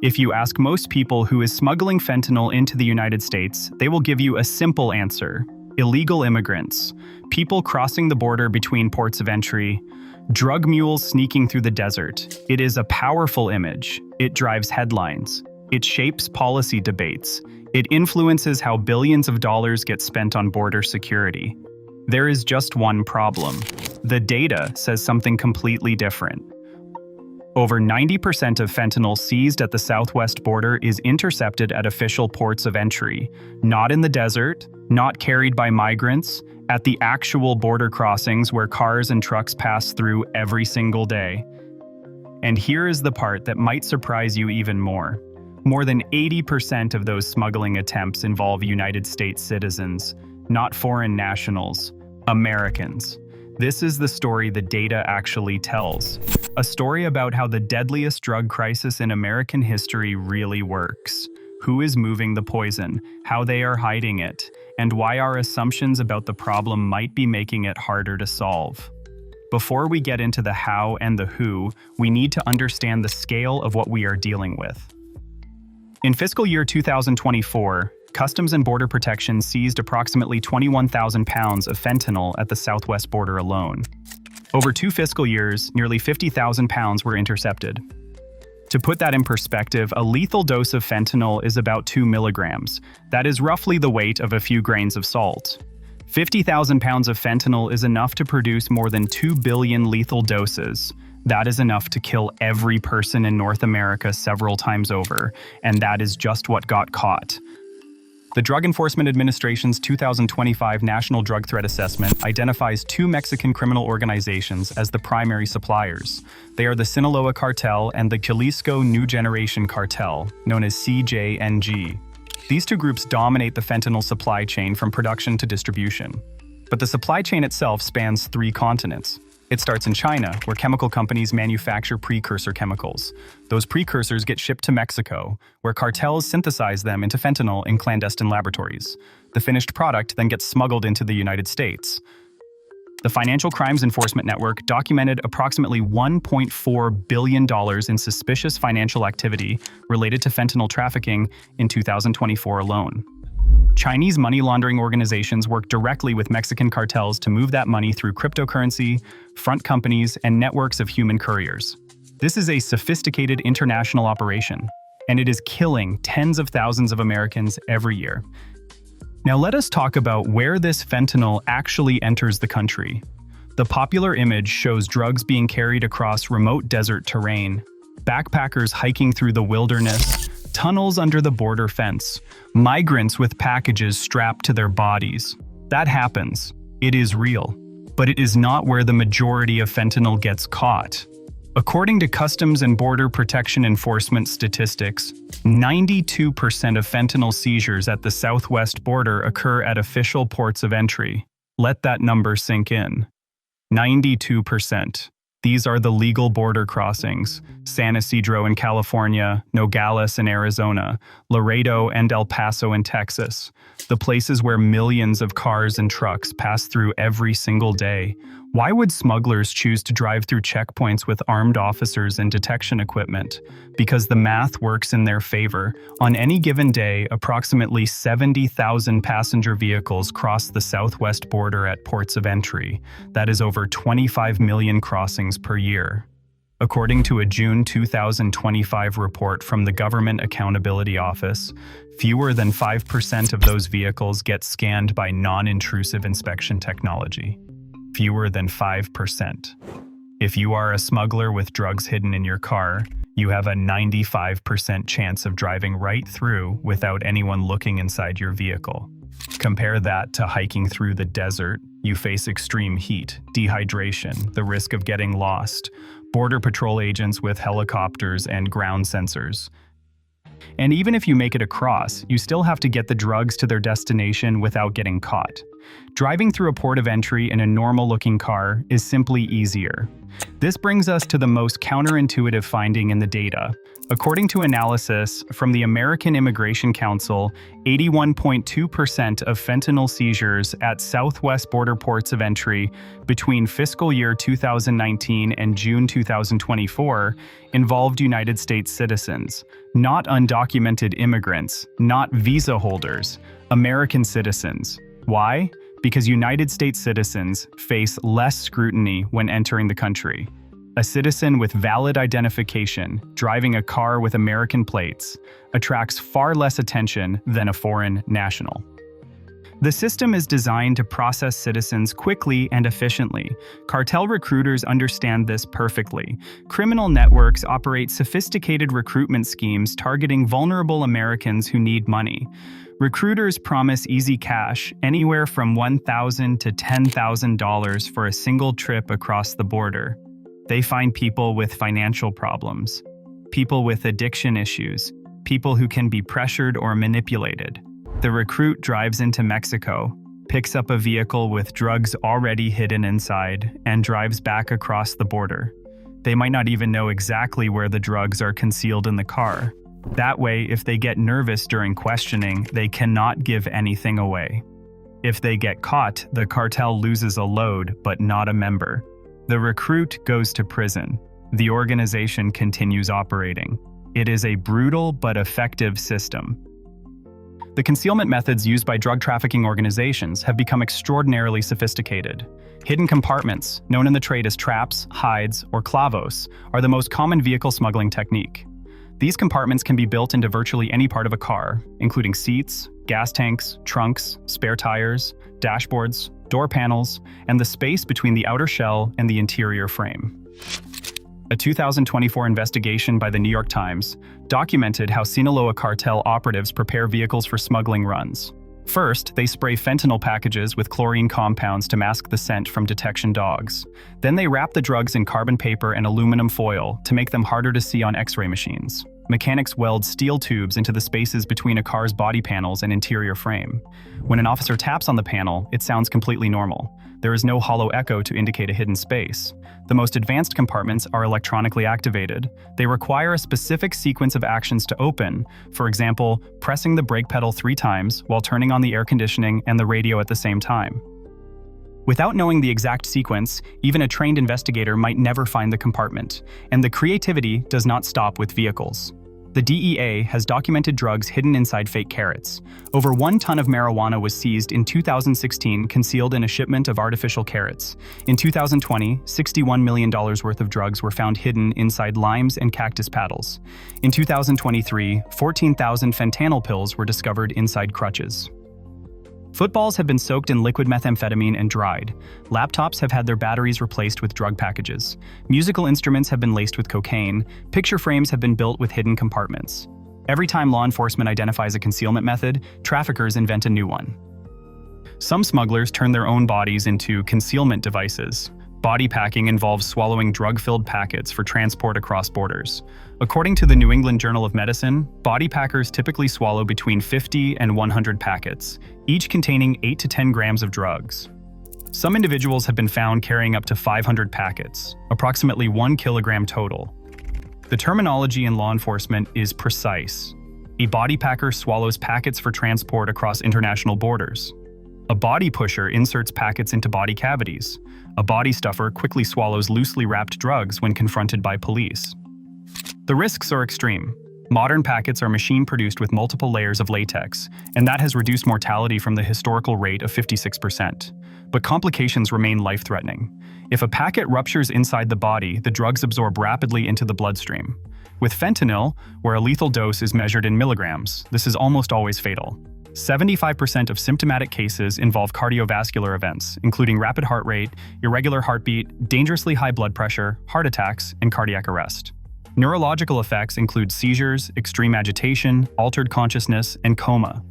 If you ask most people who is smuggling fentanyl into the United States, they will give you a simple answer: illegal immigrants, people crossing the border between ports of entry, drug mules sneaking through the desert. It is a powerful image. It drives headlines. It shapes policy debates. It influences how billions of dollars get spent on border security. There is just one problem. The data says something completely different. Over 90% of fentanyl seized at the southwest border is intercepted at official ports of entry, not in the desert, not carried by migrants, at the actual border crossings where cars and trucks pass through every single day. And here is the part that might surprise you even more. More than 80% of those smuggling attempts involve United States citizens, not foreign nationals, Americans. This is the story the data actually tells. A story about how the deadliest drug crisis in American history really works. Who is moving the poison, how they are hiding it, and why our assumptions about the problem might be making it harder to solve. Before we get into the how and the who, we need to understand the scale of what we are dealing with. In fiscal year 2024, Customs and Border Protection seized approximately 21,000 pounds of fentanyl at the southwest border alone. Over 2 fiscal years, nearly 50,000 pounds were intercepted. To put that in perspective, a lethal dose of fentanyl is about 2 milligrams. That is roughly the weight of a few grains of salt. 50,000 pounds of fentanyl is enough to produce more than 2 billion lethal doses. That is enough to kill every person in North America several times over, and that is just what got caught. The Drug Enforcement Administration's 2025 National Drug Threat Assessment identifies 2 Mexican criminal organizations as the primary suppliers. They are the Sinaloa Cartel and the Jalisco New Generation Cartel, known as CJNG. These 2 groups dominate the fentanyl supply chain from production to distribution. But the supply chain itself spans 3 continents. It starts in China, where chemical companies manufacture precursor chemicals. Those precursors get shipped to Mexico, where cartels synthesize them into fentanyl in clandestine laboratories. The finished product then gets smuggled into the United States. The Financial Crimes Enforcement Network documented approximately $1.4 billion in suspicious financial activity related to fentanyl trafficking in 2024 alone. Chinese money laundering organizations work directly with Mexican cartels to move that money through cryptocurrency, front companies, and networks of human couriers. This is a sophisticated international operation, and it is killing tens of thousands of Americans every year. Now let us talk about where this fentanyl actually enters the country. The popular image shows drugs being carried across remote desert terrain, backpackers hiking through the wilderness, tunnels under the border fence, migrants with packages strapped to their bodies. That happens. It is real. But it is not where the majority of fentanyl gets caught. According to Customs and Border Protection Enforcement statistics, 92% of fentanyl seizures at the southwest border occur at official ports of entry. Let that number sink in. 92%. These are the legal border crossings: San Ysidro in California, Nogales in Arizona, Laredo and El Paso in Texas, the places where millions of cars and trucks pass through every single day. Why would smugglers choose to drive through checkpoints with armed officers and detection equipment? Because the math works in their favor. On any given day, approximately 70,000 passenger vehicles cross the southwest border at ports of entry. That is over 25 million crossings per year. According to a June 2025 report from the Government Accountability Office, fewer than 5% of those vehicles get scanned by non-intrusive inspection technology. Fewer than 5%. If you are a smuggler with drugs hidden in your car, you have a 95% chance of driving right through without anyone looking inside your vehicle. Compare that to hiking through the desert. You face extreme heat, dehydration, the risk of getting lost, border patrol agents with helicopters and ground sensors. And even if you make it across, you still have to get the drugs to their destination without getting caught. Driving through a port of entry in a normal-looking car is simply easier. This brings us to the most counterintuitive finding in the data. According to analysis from the American Immigration Council, 81.2% of fentanyl seizures at southwest border ports of entry between fiscal year 2019 and June 2024 involved United States citizens, not undocumented immigrants, not visa holders, American citizens. Why? Because United States citizens face less scrutiny when entering the country. A citizen with valid identification, driving a car with American plates, attracts far less attention than a foreign national. The system is designed to process citizens quickly and efficiently. Cartel recruiters understand this perfectly. Criminal networks operate sophisticated recruitment schemes targeting vulnerable Americans who need money. Recruiters promise easy cash, anywhere from $1,000 to $10,000 for a single trip across the border. They find people with financial problems, people with addiction issues, people who can be pressured or manipulated. The recruit drives into Mexico, picks up a vehicle with drugs already hidden inside, and drives back across the border. They might not even know exactly where the drugs are concealed in the car. That way, if they get nervous during questioning, they cannot give anything away. If they get caught, the cartel loses a load, but not a member. The recruit goes to prison. The organization continues operating. It is a brutal but effective system. The concealment methods used by drug trafficking organizations have become extraordinarily sophisticated. Hidden compartments, known in the trade as traps, hides, or clavos, are the most common vehicle smuggling technique. These compartments can be built into virtually any part of a car, including seats, gas tanks, trunks, spare tires, dashboards, door panels, and the space between the outer shell and the interior frame. A 2024 investigation by the New York Times documented how Sinaloa cartel operatives prepare vehicles for smuggling runs. First, they spray fentanyl packages with chlorine compounds to mask the scent from detection dogs. Then they wrap the drugs in carbon paper and aluminum foil to make them harder to see on X-ray machines. Mechanics weld steel tubes into the spaces between a car's body panels and interior frame. When an officer taps on the panel, it sounds completely normal. There is no hollow echo to indicate a hidden space. The most advanced compartments are electronically activated. They require a specific sequence of actions to open, for example, pressing the brake pedal 3 times while turning on the air conditioning and the radio at the same time. Without knowing the exact sequence, even a trained investigator might never find the compartment, and the creativity does not stop with vehicles. The DEA has documented drugs hidden inside fake carrots. Over 1 ton of marijuana was seized in 2016 concealed in a shipment of artificial carrots. In 2020, $61 million worth of drugs were found hidden inside limes and cactus paddles. In 2023, 14,000 fentanyl pills were discovered inside crutches. Footballs have been soaked in liquid methamphetamine and dried. Laptops have had their batteries replaced with drug packages. Musical instruments have been laced with cocaine. Picture frames have been built with hidden compartments. Every time law enforcement identifies a concealment method, traffickers invent a new one. Some smugglers turn their own bodies into concealment devices. Body packing involves swallowing drug-filled packets for transport across borders. According to the New England Journal of Medicine, body packers typically swallow between 50 and 100 packets, each containing 8 to 10 grams of drugs. Some individuals have been found carrying up to 500 packets, approximately 1 kilogram total. The terminology in law enforcement is precise. A body packer swallows packets for transport across international borders. A body pusher inserts packets into body cavities. A body stuffer quickly swallows loosely wrapped drugs when confronted by police. The risks are extreme. Modern packets are machine-produced with multiple layers of latex, and that has reduced mortality from the historical rate of 56%. But complications remain life-threatening. If a packet ruptures inside the body, the drugs absorb rapidly into the bloodstream. With fentanyl, where a lethal dose is measured in milligrams, this is almost always fatal. 75% of symptomatic cases involve cardiovascular events, including rapid heart rate, irregular heartbeat, dangerously high blood pressure, heart attacks, and cardiac arrest. Neurological effects include seizures, extreme agitation, altered consciousness, and coma.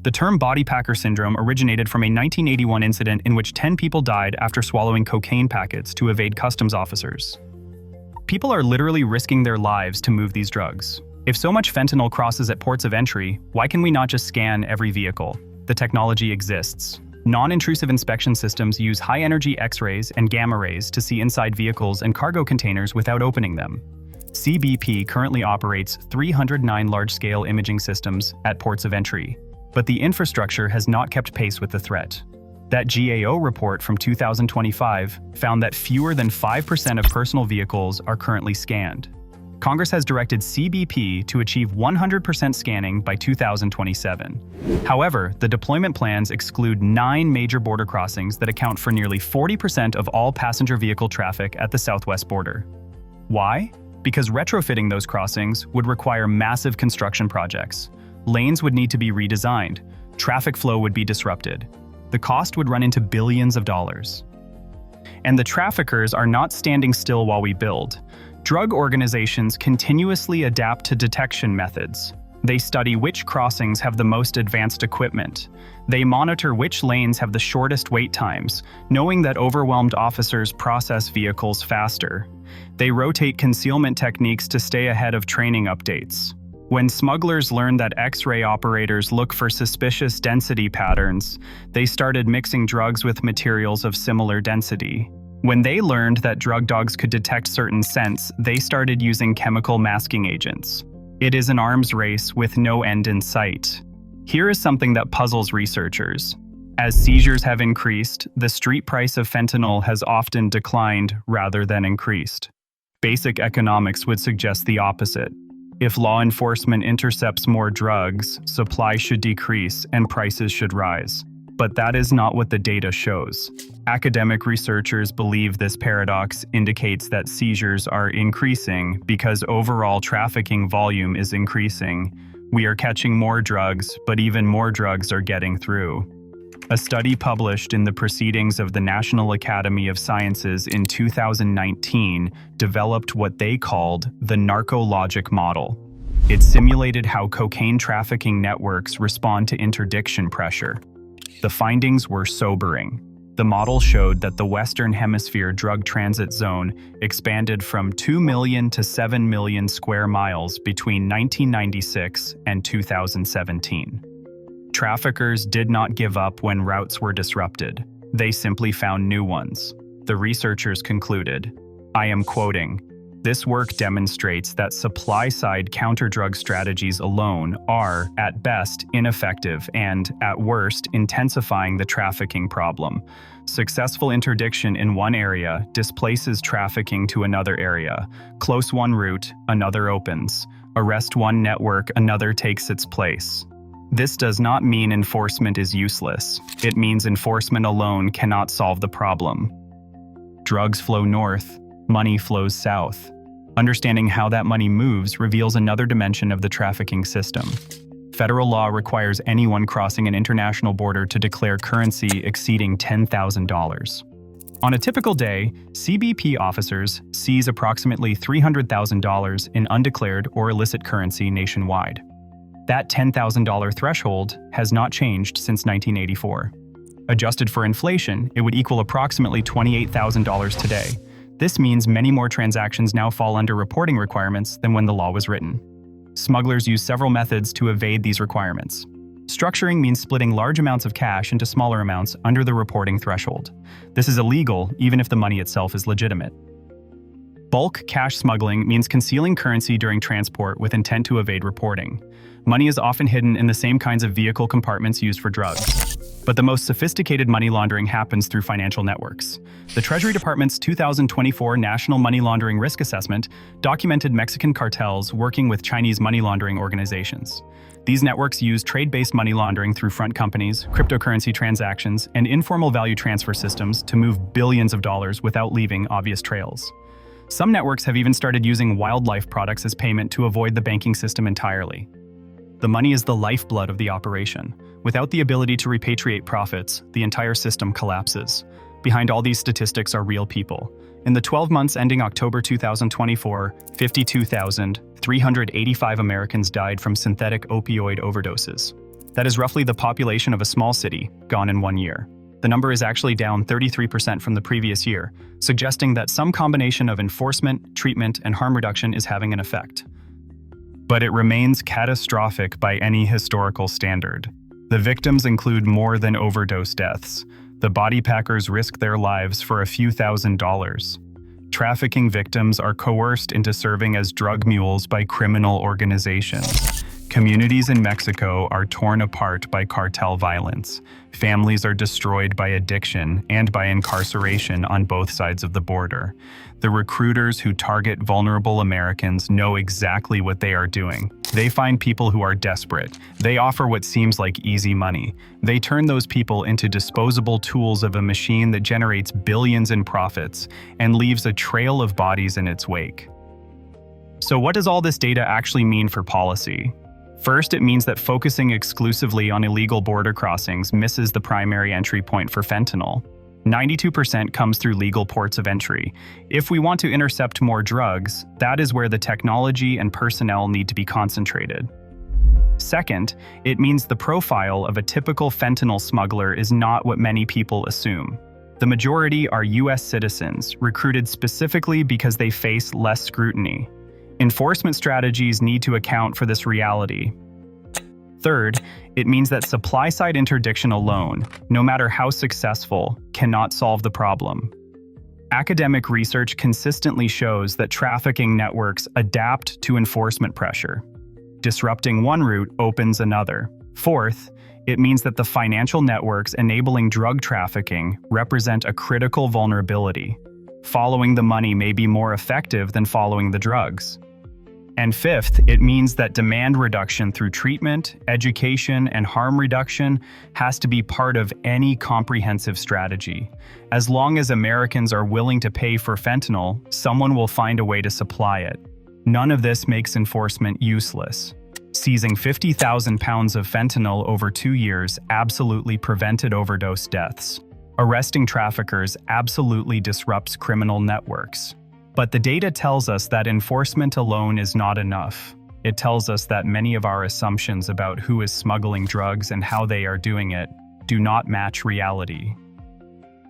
The term body packer syndrome originated from a 1981 incident in which 10 people died after swallowing cocaine packets to evade customs officers. People are literally risking their lives to move these drugs. If so much fentanyl crosses at ports of entry, why can we not just scan every vehicle? The technology exists. Non-intrusive inspection systems use high-energy X-rays and gamma rays to see inside vehicles and cargo containers without opening them. CBP currently operates 309 large-scale imaging systems at ports of entry, but the infrastructure has not kept pace with the threat. That GAO report from 2025 found that fewer than 5% of personal vehicles are currently scanned. Congress has directed CBP to achieve 100% scanning by 2027. However, the deployment plans exclude 9 major border crossings that account for nearly 40% of all passenger vehicle traffic at the southwest border. Why? Because retrofitting those crossings would require massive construction projects. Lanes would need to be redesigned. Traffic flow would be disrupted. The cost would run into billions of dollars. And the traffickers are not standing still while we build. Drug organizations continuously adapt to detection methods. They study which crossings have the most advanced equipment. They monitor which lanes have the shortest wait times, knowing that overwhelmed officers process vehicles faster. They rotate concealment techniques to stay ahead of training updates. When smugglers learned that X-ray operators look for suspicious density patterns, they started mixing drugs with materials of similar density. When they learned that drug dogs could detect certain scents, they started using chemical masking agents. It is an arms race with no end in sight. Here is something that puzzles researchers. As seizures have increased, the street price of fentanyl has often declined rather than increased. Basic economics would suggest the opposite. If law enforcement intercepts more drugs, supply should decrease and prices should rise. But that is not what the data shows. Academic researchers believe this paradox indicates that seizures are increasing because overall trafficking volume is increasing. We are catching more drugs, but even more drugs are getting through. A study published in the Proceedings of the National Academy of Sciences in 2019 developed what they called the narcologic model. It simulated how cocaine trafficking networks respond to interdiction pressure. The findings were sobering. The model showed that the Western Hemisphere drug transit zone expanded from 2 million to 7 million square miles between 1996 and 2017. Traffickers did not give up when routes were disrupted. They simply found new ones. The researchers concluded, I am quoting, "This work demonstrates that supply-side counter-drug strategies alone are, at best, ineffective and, at worst, intensifying the trafficking problem. Successful interdiction in one area displaces trafficking to another area. Close one route, another opens. Arrest one network, another takes its place." This does not mean enforcement is useless. It means enforcement alone cannot solve the problem. Drugs flow north, money flows south. Understanding how that money moves reveals another dimension of the trafficking system. Federal law requires anyone crossing an international border to declare currency exceeding $10,000. On a typical day, CBP officers seize approximately $300,000 in undeclared or illicit currency nationwide. That $10,000 threshold has not changed since 1984. Adjusted for inflation, it would equal approximately $28,000 today. This means many more transactions now fall under reporting requirements than when the law was written. Smugglers use several methods to evade these requirements. Structuring means splitting large amounts of cash into smaller amounts under the reporting threshold. This is illegal even if the money itself is legitimate. Bulk cash smuggling means concealing currency during transport with intent to evade reporting. Money is often hidden in the same kinds of vehicle compartments used for drugs. But the most sophisticated money laundering happens through financial networks. The Treasury Department's 2024 National Money Laundering Risk Assessment documented Mexican cartels working with Chinese money laundering organizations. These networks use trade-based money laundering through front companies, cryptocurrency transactions, and informal value transfer systems to move billions of dollars without leaving obvious trails. Some networks have even started using wildlife products as payment to avoid the banking system entirely. The money is the lifeblood of the operation. Without the ability to repatriate profits, the entire system collapses. Behind all these statistics are real people. In the 12 months ending October 2024, 52,385 Americans died from synthetic opioid overdoses. That is roughly the population of a small city, gone in 1 year. The number is actually down 33% from the previous year, suggesting that some combination of enforcement, treatment, and harm reduction is having an effect. But it remains catastrophic by any historical standard. The victims include more than overdose deaths. The body packers risk their lives for a few $1,000s. Trafficking victims are coerced into serving as drug mules by criminal organizations. Communities in Mexico are torn apart by cartel violence. Families are destroyed by addiction and by incarceration on both sides of the border. The recruiters who target vulnerable Americans know exactly what they are doing. They find people who are desperate. They offer what seems like easy money. They turn those people into disposable tools of a machine that generates billions in profits and leaves a trail of bodies in its wake. So what does all this data actually mean for policy? First, it means that focusing exclusively on illegal border crossings misses the primary entry point for fentanyl. 92% comes through legal ports of entry. If we want to intercept more drugs, that is where the technology and personnel need to be concentrated. Second, it means the profile of a typical fentanyl smuggler is not what many people assume. The majority are US citizens, recruited specifically because they face less scrutiny. Enforcement strategies need to account for this reality. Third, it means that supply-side interdiction alone, no matter how successful, cannot solve the problem. Academic research consistently shows that trafficking networks adapt to enforcement pressure. Disrupting one route opens another. Fourth, it means that the financial networks enabling drug trafficking represent a critical vulnerability. Following the money may be more effective than following the drugs. And fifth, it means that demand reduction through treatment, education, and harm reduction has to be part of any comprehensive strategy. As long as Americans are willing to pay for fentanyl, someone will find a way to supply it. None of this makes enforcement useless. Seizing 50,000 pounds of fentanyl over 2 years absolutely prevented overdose deaths. Arresting traffickers absolutely disrupts criminal networks. But the data tells us that enforcement alone is not enough. It tells us that many of our assumptions about who is smuggling drugs and how they are doing it do not match reality.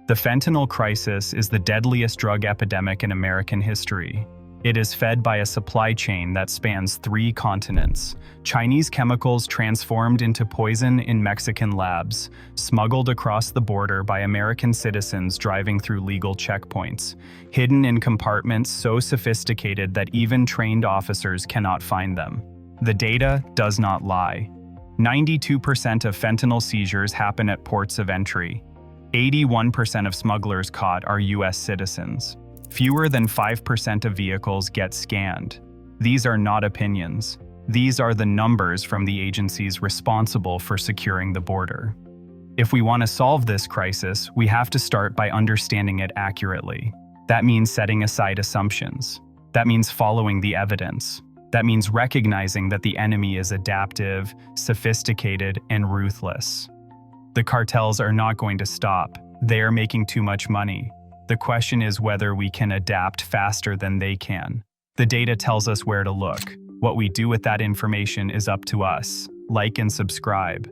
The fentanyl crisis is the deadliest drug epidemic in American history. It is fed by a supply chain that spans 3 continents. Chinese chemicals transformed into poison in Mexican labs, smuggled across the border by American citizens driving through legal checkpoints, hidden in compartments so sophisticated that even trained officers cannot find them. The data does not lie. 92% of fentanyl seizures happen at ports of entry. 81% of smugglers caught are US citizens. Fewer than 5% of vehicles get scanned. These are not opinions. These are the numbers from the agencies responsible for securing the border. If we want to solve this crisis, we have to start by understanding it accurately. That means setting aside assumptions. That means following the evidence. That means recognizing that the enemy is adaptive, sophisticated, and ruthless. The cartels are not going to stop. They are making too much money. The question is whether we can adapt faster than they can. The data tells us where to look. What we do with that information is up to us. Like and subscribe.